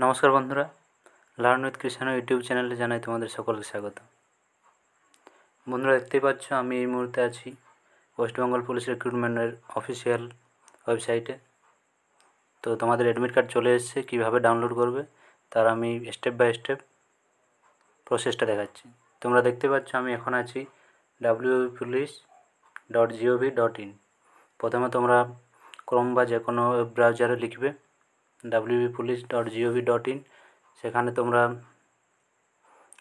নমস্কার বন্ধুরা, learn with Krishna YouTube চ্যানেলে জানাই তোমাদের সকলকে স্বাগত। বন্ধুরা, দেখতেই পাচ্ছ আমি এই মুহূর্তে আছি ওয়েস্ট বেঙ্গল পুলিশ রিক্রুটমেন্টের অফিসিয়াল ওয়েবসাইটে। তো তোমাদের অ্যাডমিট কার্ড চলে এসেছে, কীভাবে ডাউনলোড করবে তার আমি স্টেপ বাই স্টেপ প্রসেসটা দেখাচ্ছি। তোমরা দেখতে পাচ্ছ আমি এখন আছি wbpolice.gov.in। প্রথমে তোমরা ক্রোম বা যে কোনো ব্রাউজারে লিখবে wbpolice.gov.in। সেখানে তোমরা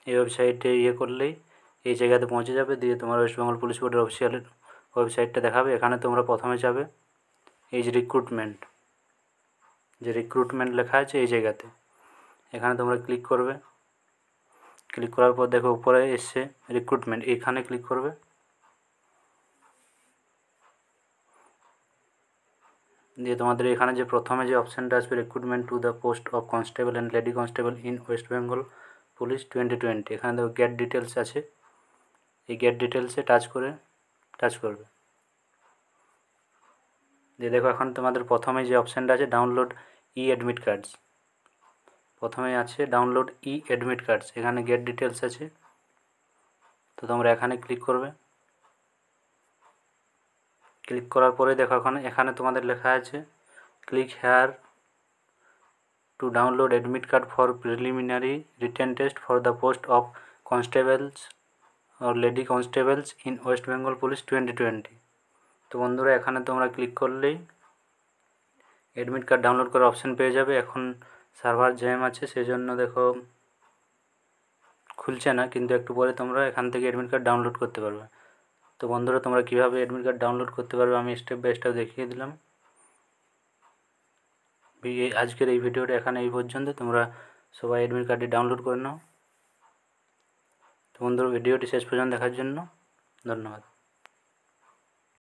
এই ওয়েবসাইটে করলেই এই জায়গাতে পৌঁছে যাবে, দিয়ে তোমার ওয়েস্ট বেঙ্গল পুলিশ বোর্ডের অফিসিয়াল ওয়েবসাইটটা দেখাবে। এখানে তোমরা প্রথমে যাবে এই যে রিক্রুটমেন্ট লেখা আছে এই জায়গাতে, এখানে তোমরা ক্লিক করবে। ক্লিক করার পর দেখো উপরে এসছে রিক্রুটমেন্ট, এখানে ক্লিক করবে। দিয়ে তোমাদের এখানে যে প্রথমে যে অপশানটা আসবে recruitment to the post of constable and lady constable in West Bengal police 2020, এখানে দেখো গেট ডিটেলস আছে, এই গেট ডিটেলসে টাচ করবে। দিয়ে দেখো এখন তোমাদের প্রথমে যে অপশানটা আছে ডাউনলোড ই অ্যাডমিট কার্ডস, প্রথমে আছে ডাউনলোড ই অ্যাডমিট কার্ডস, এখানে গেট ডিটেলস আছে। তো তোমরা এখানে ক্লিক করবে। ক্লিক করার পরে দেখো এখানে তোমাদের লেখা আছে click here to download admit card for preliminary written test for the post of constables আর lady constables in West Bengal police 2020। তো বন্ধুরা, এখানে তোমরা ক্লিক করলেই অ্যাডমিট কার্ড ডাউনলোড করার অপশান পেয়ে যাবে। এখন সার্ভার জ্যাম আছে, সেই জন্য দেখো খুলছে না, কিন্তু একটু পরে তোমরা এখান থেকে অ্যাডমিট কার্ড ডাউনলোড করতে পারবে। তো বন্ধুরা, তোমরা কীভাবে অ্যাডমিট কার্ড ডাউনলোড করতে পারবে আমি স্টেপ বাই স্টেপ দেখিয়ে দিলাম। আজকের এই ভিডিওটা এখানে এই পর্যন্ত। তোমরা সবাই অ্যাডমিট কার্ডটি ডাউনলোড করে নাও। তো বন্ধুরা, ভিডিওটি শেষ পর্যন্ত দেখার জন্য ধন্যবাদ।